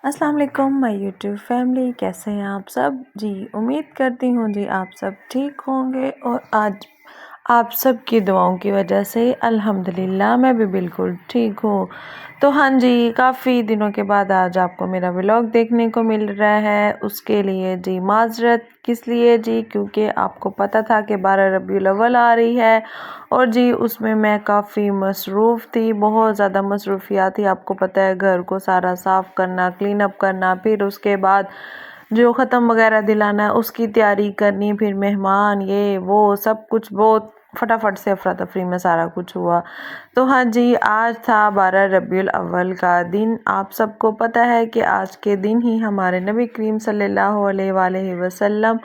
अस्सलाम वालेकुम my YouTube family, कैसे हैं आप सब जी। उम्मीद करती हूँ जी आप सब ठीक होंगे और आज आप सब की दुआओं की वजह से अल्हम्दुलिल्लाह मैं भी बिल्कुल ठीक हूँ। तो हाँ जी, काफ़ी दिनों के बाद आज आपको मेरा व्लॉग देखने को मिल रहा है। उसके लिए जी माजरत, किस लिए जी, क्योंकि आपको पता था कि 12 रबीउल अव्वल आ रही है और जी उसमें मैं काफ़ी मसरूफ़ थी, बहुत ज़्यादा मसरूफियात थी। आपको पता है, घर को सारा साफ़ करना, क्लीन अप करना, फिर उसके बाद जो ख़त्म वगैरह दिलाना उसकी तैयारी करनी, फिर मेहमान ये वो सब कुछ बहुत फटाफट से अफरा तफरी में सारा कुछ हुआ। तो हाँ जी, आज था 12 रबीउल अव्वल का दिन। आप सबको पता है कि आज के दिन ही हमारे नबी करीम सल्लल्लाहु अलैहि वसल्लम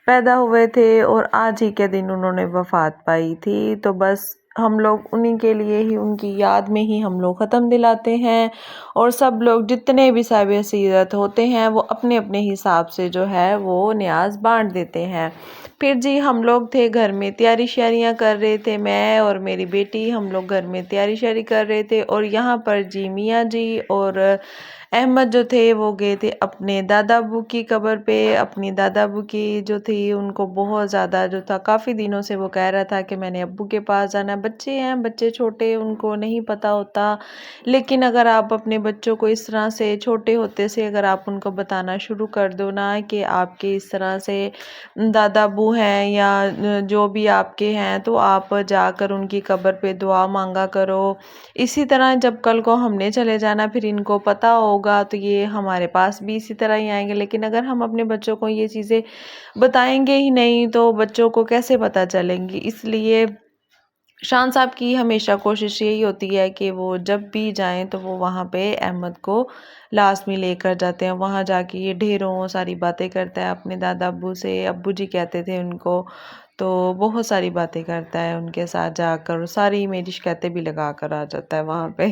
पैदा हुए थे और आज ही के दिन उन्होंने वफ़ात पाई थी। तो बस हम लोग उन्हीं के लिए ही, उनकी याद में ही हम लोग ख़त्म दिलाते हैं और सब लोग जितने भी साहिब सीरत होते हैं वो अपने अपने हिसाब से जो है वो न्याज बांट देते हैं। फिर जी हम लोग थे घर में, तैयारी श्यारियाँ कर रहे थे, मैं और मेरी बेटी, हम लोग घर में तैयारी श्यारी कर रहे थे और यहाँ पर जी मियाँ जी और अहमद जो थे वो गए थे अपने दादा अबू की कब्र पे। अपनी दादा अबू की जो थी उनको बहुत ज़्यादा जो था, काफ़ी दिनों से वो कह रहा था कि मैंने अब्बू के पास जाना है। बच्चे हैं, बच्चे छोटे, उनको नहीं पता होता, लेकिन अगर आप अपने बच्चों को इस तरह से छोटे होते से अगर आप उनको बताना शुरू कर दो ना कि आपके इस तरह से दादा अबू हैं या जो भी आपके हैं, तो आप जाकर उनकी कब्र पे दुआ मांगा करो। इसी तरह जब कल को हमने चले जाना, फिर इनको पता होगा तो ये हमारे पास भी इसी तरह ही आएंगे। लेकिन अगर हम अपने बच्चों को ये चीज़ें बताएंगे ही नहीं तो बच्चों को कैसे पता चलेंगी। इसलिए शान साहब की हमेशा कोशिश यही होती है कि वो जब भी जाएं तो वो वहाँ पे अहमद को लास्ट में लेकर जाते हैं। वहाँ जाके ये ढेरों सारी बातें करता है अपने दादा अब्बू से, अब्बू जी कहते थे उनको, तो बहुत सारी बातें करता है उनके साथ जाकर, सारी मेरी शिकायतें भी लगा कर आ जाता है वहाँ पे।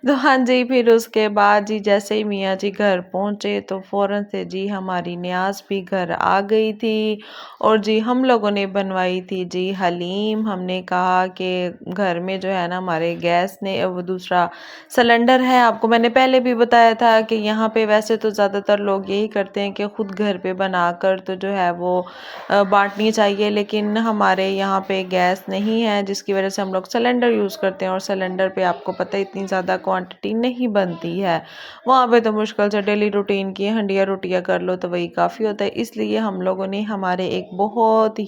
तो हाँ जी, फिर उसके बाद जी जैसे ही मियाँ जी घर पहुँचे तो फ़ौरन से जी हमारी न्याज भी घर आ गई थी और जी हम लोगों ने बनवाई थी जी हलीम। हमने कहा कि घर में जो है ना हमारे गैस ने वो दूसरा सिलेंडर है, आपको मैंने पहले भी बताया था कि यहाँ पे वैसे तो ज़्यादातर लोग यही करते हैं कि ख़ुद घर पे बनाकर तो जो है वो बांटनी चाहिए, लेकिन हमारे यहाँ पे गैस नहीं है जिसकी वजह से हम लोग सिलेंडर यूज़ करते हैं और सिलेंडर पे आपको पता है इतनी ज़्यादा क्वांटिटी नहीं बनती है। वहाँ पे तो मुश्किल से डेली रूटीन की हंडिया रोटियाँ कर लो तो वही काफ़ी होता है। इसलिए हम लोगों ने हमारे एक बहुत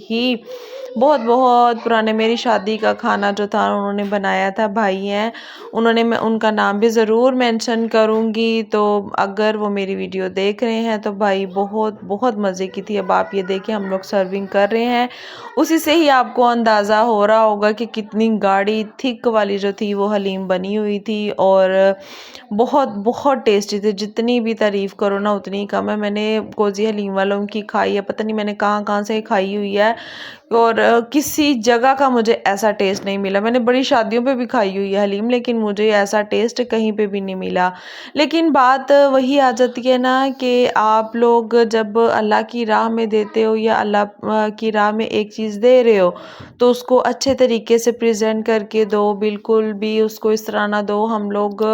बहुत पुराने, मेरी शादी का खाना जो था उन्होंने बनाया था, भाई हैं उन्होंने, मैं उनका नाम भी ज़रूर मेंशन करूँगी, तो अगर वो मेरी वीडियो देख रहे हैं तो भाई बहुत बहुत मज़े की थी। अब आप ये देखिए हम लोग सर्विंग कर रहे हैं, उसी से ही आपको अंदाज़ा हो रहा होगा कि कितनी गाढ़ी थिक वाली जो थी वो हलीम बनी हुई थी और बहुत बहुत टेस्टी थी। जितनी भी तारीफ़ करो ना उतनी कम है। मैंने कोजी हलीम वालों की खाई है, पता नहीं मैंने कहाँ कहाँ से खाई हुई है और किसी जगह का मुझे ऐसा टेस्ट नहीं मिला। मैंने बड़ी शादियों पे भी खाई हुई है हलीम, लेकिन मुझे ऐसा टेस्ट कहीं पे भी नहीं मिला। लेकिन बात वही आ जाती है ना कि आप लोग जब अल्लाह की राह में देते हो या अल्लाह की राह में एक चीज़ दे रहे हो तो उसको अच्छे तरीके से प्रेजेंट करके दो, बिल्कुल भी उसको इस तरह ना दो। हम लोग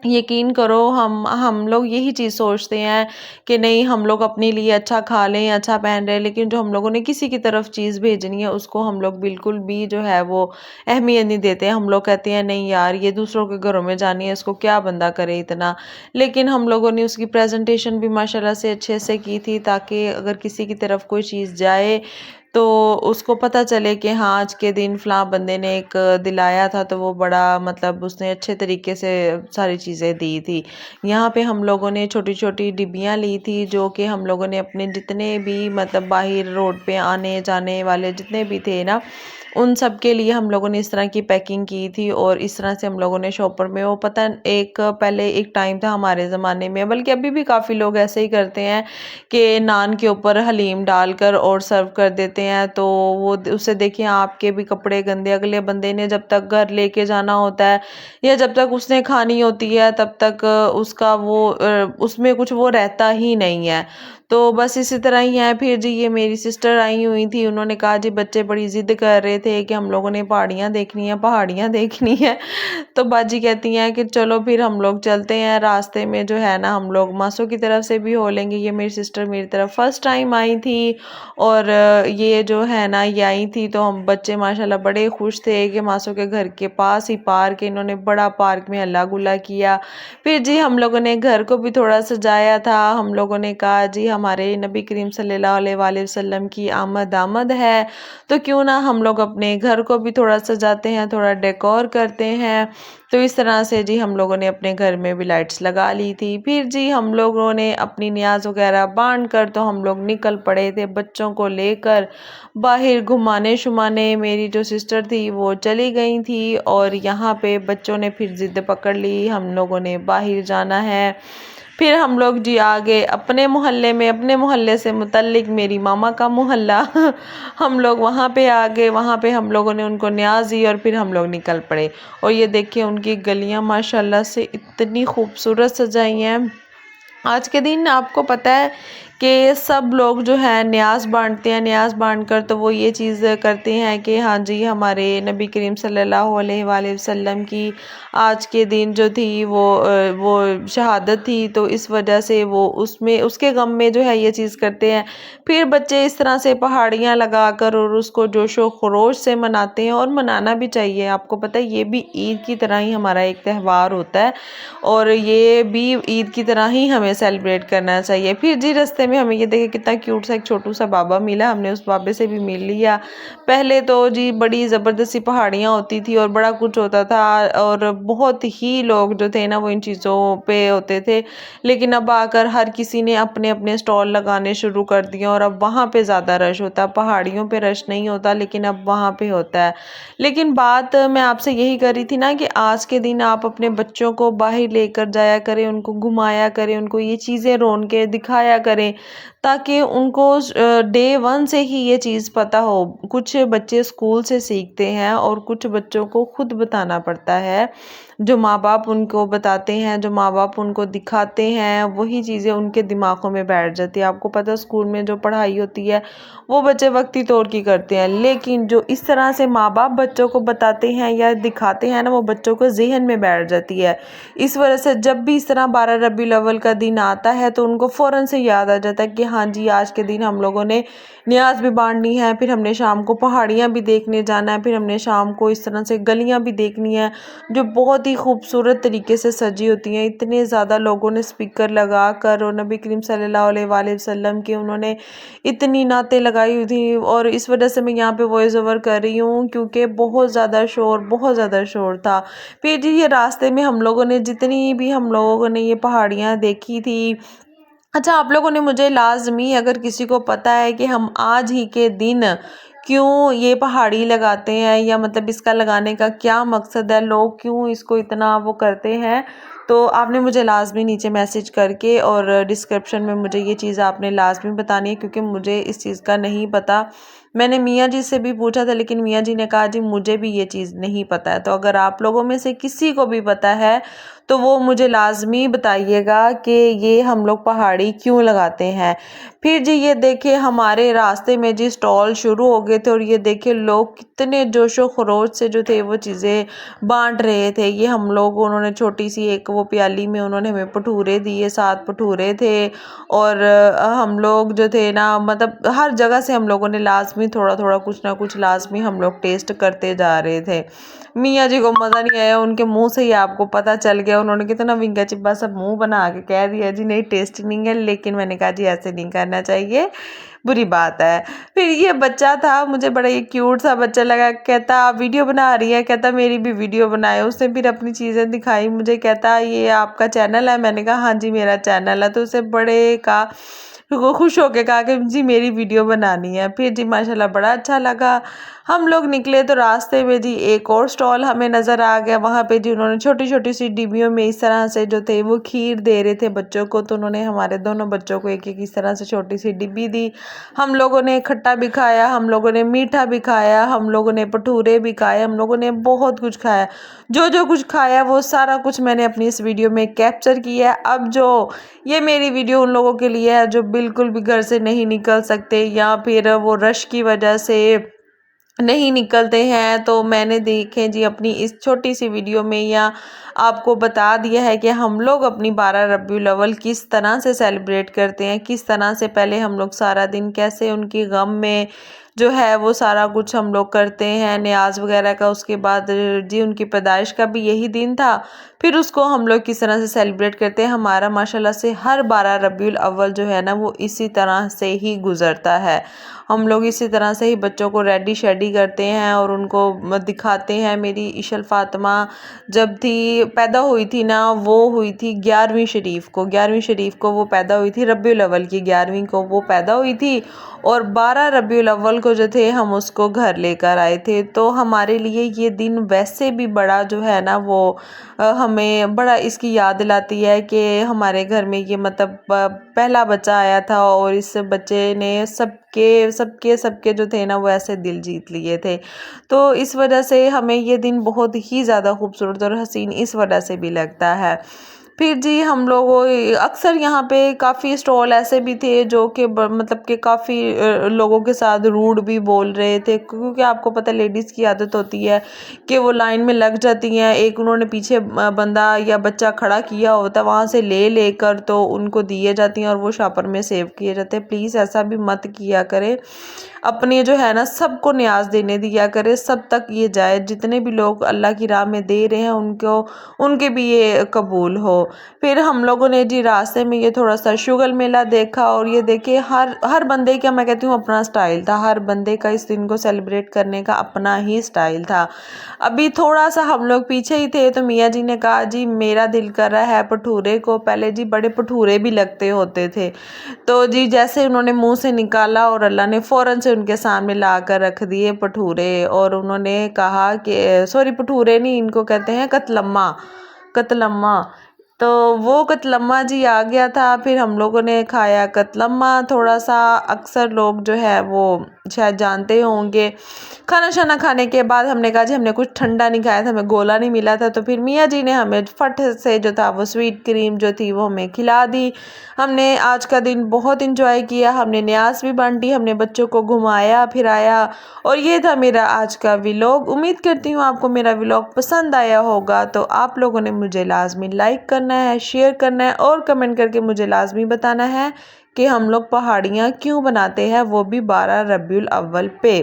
यकीन करो, हम लोग यही चीज़ सोचते हैं कि नहीं हम लोग अपने लिए अच्छा खा लें, अच्छा पहन रहे हैं, लेकिन जो हम लोगों ने किसी की तरफ चीज़ भेजनी है उसको हम लोग बिल्कुल भी जो है वो अहमियत नहीं देते हैं। हम लोग कहते हैं नहीं यार ये दूसरों के घरों में जानी है, इसको क्या बंदा करे इतना। लेकिन हम लोगों ने उसकी प्रेजेंटेशन भी माशाल्लाह से अच्छे से की थी ताकि अगर किसी की तरफ कोई चीज़ जाए तो उसको पता चले कि हाँ आज के दिन फ़लाँ बंदे ने एक दिलाया था, तो वो बड़ा मतलब उसने अच्छे तरीके से सारी चीज़ें दी थी। यहाँ पे हम लोगों ने छोटी छोटी डिब्बियाँ ली थी जो कि हम लोगों ने अपने जितने भी मतलब बाहर रोड पे आने जाने वाले जितने भी थे ना उन सब के लिए हम लोगों ने इस तरह की पैकिंग की थी और इस तरह से हम लोगों ने शॉपर में, वो पता एक पहले एक टाइम था हमारे ज़माने में, बल्कि अभी भी काफ़ी लोग ऐसे ही करते हैं कि नान के ऊपर हलीम डालकर और सर्व कर देते हैं। तो वो उससे देखिए आपके भी कपड़े गंदे, अगले बंदे ने जब तक घर लेके जाना होता है या जब तक उसने खानी होती है तब तक उसका वो उसमें कुछ वो रहता ही नहीं है। तो बस इसी तरह ही है। फिर जी ये मेरी सिस्टर आई हुई थी, उन्होंने कहा जी बच्चे बड़ी ज़िद कर रहे थे कि हम लोगों ने पहाड़ियाँ देखनी है, पहाड़ियाँ देखनी है। तो बाजी कहती हैं कि चलो फिर हम लोग चलते हैं, रास्ते में जो है ना हम लोग मासों की तरफ से भी हो लेंगे। ये मेरी सिस्टर मेरी तरफ फर्स्ट टाइम आई थी और ये जो है ना ये आई थी, तो हम बच्चे माशाल्लाह बड़े खुश थे कि मासों के घर के पास ही पार्क है, इन्होंने बड़ा पार्क में हल्ला गुल्ला किया। फिर जी हम लोगों ने घर को भी थोड़ा सजाया था। हम लोगों ने कहा जी हमारे नबी करीम सल्लल्लाहु अलैहि वसल्लम की आमद आमद है, तो क्यों ना हम लोग अपने घर को भी थोड़ा सजाते हैं, थोड़ा डेकोर करते हैं। तो इस तरह से जी हम लोगों ने अपने घर में भी लाइट्स लगा ली थी। फिर जी हम लोगों ने अपनी नियाज वगैरह बांध कर तो हम लोग निकल पड़े थे बच्चों को लेकर बाहर घुमाने शुमाने। मेरी जो सिस्टर थी वो चली गई थी और यहाँ पे बच्चों ने फिर जिद पकड़ ली, हम लोगों ने बाहर जाना है। फिर हम लोग जी आ गए अपने मोहल्ले में, अपने मोहल्ले से मुतल्लिक मेरी मामा का मोहल्ला हम लोग वहाँ पे आ गए, वहाँ पे हम लोगों ने उनको न्याज़ दी और फिर हम लोग निकल पड़े। और ये देखिए उनकी गलियाँ माशाल्लाह से इतनी खूबसूरत सजाई हैं। आज के दिन आपको पता है कि सब लोग जो है न्याज़ बांटते हैं, न्याज़ बांट कर तो वो ये चीज़ करते हैं कि हाँ जी हमारे नबी करीम सल्लल्लाहु अलैहि वसल्लम की आज के दिन जो थी वो शहादत थी, तो इस वजह से वो उसमें उसके गम में जो है ये चीज़ करते हैं। फिर बच्चे इस तरह से पहाड़ियाँ लगाकर और उसको जोशो खरोश से मनाते हैं और मनाना भी चाहिए। आपको पता है ये भी ईद की तरह ही हमारा एक त्यौहार होता है और ये भी ईद की तरह ही हमें सेलिब्रेट करना चाहिए। फिर जी रास्ते में हमें ये देखे कितना क्यूट सा एक छोटू सा बाबा मिला, हमने उस बाबे से भी मिल लिया। पहले तो जी बड़ी ज़बरदस्ती पहाड़ियाँ होती थी और बड़ा कुछ होता था और बहुत ही लोग जो थे ना वो इन चीज़ों पे होते थे, लेकिन अब आकर हर किसी ने अपने अपने स्टॉल लगाने शुरू कर दिए और अब वहाँ पे ज़्यादा रश होता है, पहाड़ियों पे रश नहीं होता लेकिन अब वहाँ पे होता है। लेकिन बात मैं आपसे यही कर रही थी ना कि आज के दिन आप अपने बच्चों को बाहर लेकर जाया करें, उनको घुमाया करें, उनको ये चीज़ें रोन के दिखाया करें ताकि उनको डे वन से ही ये चीज़ पता हो। कुछ बच्चे स्कूल से सीखते हैं और कुछ बच्चों को खुद बताना पड़ता है। जो माँ बाप उनको बताते हैं, जो माँ बाप उनको दिखाते हैं, वही चीज़ें उनके दिमागों में बैठ जाती है। आपको पता है स्कूल में जो पढ़ाई होती है वो बच्चे वक्ती तौर की करते हैं, लेकिन जो इस तरह से माँ बाप बच्चों को बताते हैं या दिखाते हैं ना वो बच्चों को जहन में बैठ जाती है। इस वजह से जब भी इस तरह 12 रबीउल अव्वल का दिन आता है तो उनको फ़ौरन से याद आ जाता है कि हाँ जी आज के दिन हम लोगों ने न्याज भी बांटनी है, फिर हमने शाम को पहाड़ियाँ भी देखने जाना है, फिर हमने शाम को इस तरह से गलियाँ भी देखनी है जो बहुत ही खूबसूरत तरीके से सजी होती हैं। इतने ज़्यादा लोगों ने स्पीकर लगा कर और नबी करीम सल्लल्लाहु अलैहि वसल्लम की उन्होंने इतनी नातें लगाई हुई थी और इस वजह से मैं यहाँ पे वॉइस ओवर कर रही हूँ क्योंकि बहुत ज़्यादा शोर था। फिर जी ये रास्ते में हम लोगों ने जितनी भी हम लोगों ने ये पहाड़ियाँ देखी थी। अच्छा आप लोगों ने मुझे लाजमी अगर किसी को पता है कि हम आज ही के दिन क्यों ये पहाड़ी लगाते हैं या मतलब इसका लगाने का क्या मकसद है, लोग क्यों इसको इतना वो करते हैं, तो आपने मुझे लाजमी नीचे मैसेज करके और डिस्क्रिप्शन में मुझे ये चीज़ आपने लाजमी बतानी है क्योंकि मुझे इस चीज़ का नहीं पता। मैंने मियाँ जी से भी पूछा था लेकिन मियाँ जी ने कहा जी मुझे भी ये चीज़ नहीं पता है। तो अगर आप लोगों में से किसी को भी पता है तो वो मुझे लाजमी बताइएगा कि ये हम लोग पहाड़ी क्यों लगाते हैं। फिर जी ये देखिए हमारे रास्ते में जी स्टॉल शुरू हो गए थे और ये देखिए लोग कितने जोशो खरोश से जो थे वो चीज़ें बांट रहे थे। ये हम लोग उन्होंने छोटी सी एक वो प्याली में उन्होंने हमें भटूरे दिए, 7 भटूरे थे और हम लोग जो थे ना मतलब हर जगह से हम लोगों ने लाजमी थोड़ा थोड़ा कुछ ना कुछ लाजमी हम लोग टेस्ट करते जा रहे थे। मियाँ जी को मज़ा नहीं आया, उनके मुंह से ही आपको पता चल गया, उन्होंने कितना विंगा चिब्बा सब मुंह बना के कह दिया जी नहीं टेस्ट नहीं है, लेकिन मैंने कहा जी ऐसे नहीं करना चाहिए, बुरी बात है। फिर ये बच्चा था, मुझे बड़ा ये क्यूट सा बच्चा लगा, कहता आप वीडियो बना रही है, कहता मेरी भी वीडियो बनाए। उसने फिर अपनी चीज़ें दिखाई मुझे, कहता ये आपका चैनल है, मैंने कहा हाँ जी मेरा चैनल है। तो उसे बड़े का वो खुश होके कहा कि जी मेरी वीडियो बनानी है। फिर जी माशाल्लाह बड़ा अच्छा लगा। हम लोग निकले तो रास्ते में जी एक और स्टॉल हमें नज़र आ गया, वहाँ पे जी उन्होंने छोटी छोटी सी डिब्बियों में इस तरह से जो थे वो खीर दे रहे थे बच्चों को, तो उन्होंने हमारे दोनों बच्चों को एक एक इस तरह से छोटी सी डिब्बी दी। हम लोगों ने खट्टा भी खाया, हम लोगों ने मीठा भी खाया, हम लोगों ने भटूरे भी खाए, हम लोगों ने बहुत कुछ खाया। जो जो कुछ खाया वो सारा कुछ मैंने अपनी इस वीडियो में कैप्चर किया है। अब जो ये मेरी वीडियो उन लोगों के लिए है जो बिल्कुल भी घर से नहीं निकल सकते या फिर वो रश की वजह से नहीं निकलते हैं, तो मैंने देखे जी अपनी इस छोटी सी वीडियो में या आपको बता दिया है कि हम लोग अपनी 12 रबीउल अव्वल किस तरह से सेलिब्रेट करते हैं, किस तरह से पहले हम लोग सारा दिन कैसे उनकी गम में जो है वो सारा कुछ हम लोग करते हैं, न्याज वगैरह का। उसके बाद जी उनकी पैदाइश का भी यही दिन था, फिर उसको हम लोग किस तरह से सेलिब्रेट करते हैं। हमारा माशाल्लाह से हर 12 रबीउल अव्वल जो है ना वो इसी तरह से ही गुजरता है। हम लोग इसी तरह से ही बच्चों को रेडी शेडी करते हैं और उनको दिखाते हैं। मेरी इशल फातिमा जब थी पैदा हुई थी ना, वो हुई थी 11वीं शरीफ को, 11वीं शरीफ को वो पैदा हुई थी, रबीउल अव्वल की 11वीं को वो पैदा हुई थी और 12 रबीउल अव्वल को जो थे हम उसको घर लेकर आए थे। तो हमारे लिए ये दिन वैसे भी बड़ा जो है ना वो हमें बड़ा इसकी याद दिलाती है कि हमारे घर में ये मतलब पहला बच्चा आया था और इस बच्चे ने सबके सबके सबके जो थे ना वो ऐसे दिल जीत लिए थे। तो इस वजह से हमें ये दिन बहुत ही ज़्यादा खूबसूरत और हसीन इस वजह से भी लगता है। फिर जी हम लोगों अक्सर यहाँ पे काफ़ी स्टॉल ऐसे भी थे जो कि मतलब कि काफ़ी लोगों के साथ रूड भी बोल रहे थे, क्योंकि आपको पता है लेडीज़ की आदत होती है कि वो लाइन में लग जाती हैं। एक उन्होंने पीछे बंदा या बच्चा खड़ा किया होता है, वहाँ से ले लेकर तो उनको दिए जाती हैं और वो शॉपर में सेव किए जाते हैं। प्लीज़ ऐसा भी मत किया करें, अपने जो है ना सबको न्याज देने दिया करे, सब तक ये जाए, जितने भी लोग अल्लाह की राह में दे रहे हैं उनको उनके भी ये कबूल हो। फिर हम लोगों ने जी रास्ते में ये थोड़ा सा शुगर मेला देखा और ये देखे हर बंदे का मैं कहती हूँ अपना स्टाइल था, हर बंदे का इस दिन को सेलिब्रेट करने का अपना ही स्टाइल था। अभी थोड़ा सा हम लोग पीछे ही थे तो मियाँ जी ने कहा जी मेरा दिल कर रहा है भटूरे को। पहले जी बड़े भटूरे भी लगते होते थे, तो जी जैसे उन्होंने मुंह से निकाला और अल्लाह ने फ़ौरन से उनके सामने ला कर रख दिए भटूरे और उन्होंने कहा कि सॉरी भटूरे नहीं, इनको कहते हैं कतलम्मा, कतलम्मा। तो वो कतलम्मा जी आ गया था, फिर हम लोगों ने खाया कतलम्मा। थोड़ा सा अक्सर लोग जो है वो शायद जानते होंगे, खाना शाना खाने के बाद हमने कहा जी हमने कुछ ठंडा नहीं खाया था, हमें गोला नहीं मिला था, तो फिर मियाँ जी ने हमें फट से जो था वो स्वीट क्रीम जो थी वो हमें खिला दी। हमने आज का दिन बहुत इंजॉय किया, हमने न्याज भी बांटी, हमने बच्चों को घुमाया फिराया और ये था मेरा आज का व्लॉग। उम्मीद करती हूँ आपको मेरा व्लॉग पसंद आया होगा। तो आप लोगों ने मुझे लाजमी लाइक करना है, शेयर करना है और कमेंट करके मुझे लाजमी बताना है कि हम लोग पहाड़ियाँ क्यों बनाते हैं, वो भी 12 रबीउल अव्वल पे।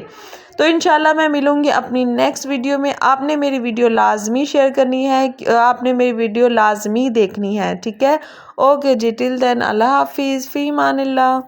तो इंशाल्लाह मैं मिलूँगी अपनी नेक्स्ट वीडियो में। आपने मेरी वीडियो लाजमी शेयर करनी है, आपने मेरी वीडियो लाजमी देखनी है, ठीक है। ओके जी, टिल देन अल्लाह हाफिज़, फ़ी अमानिल्लाह।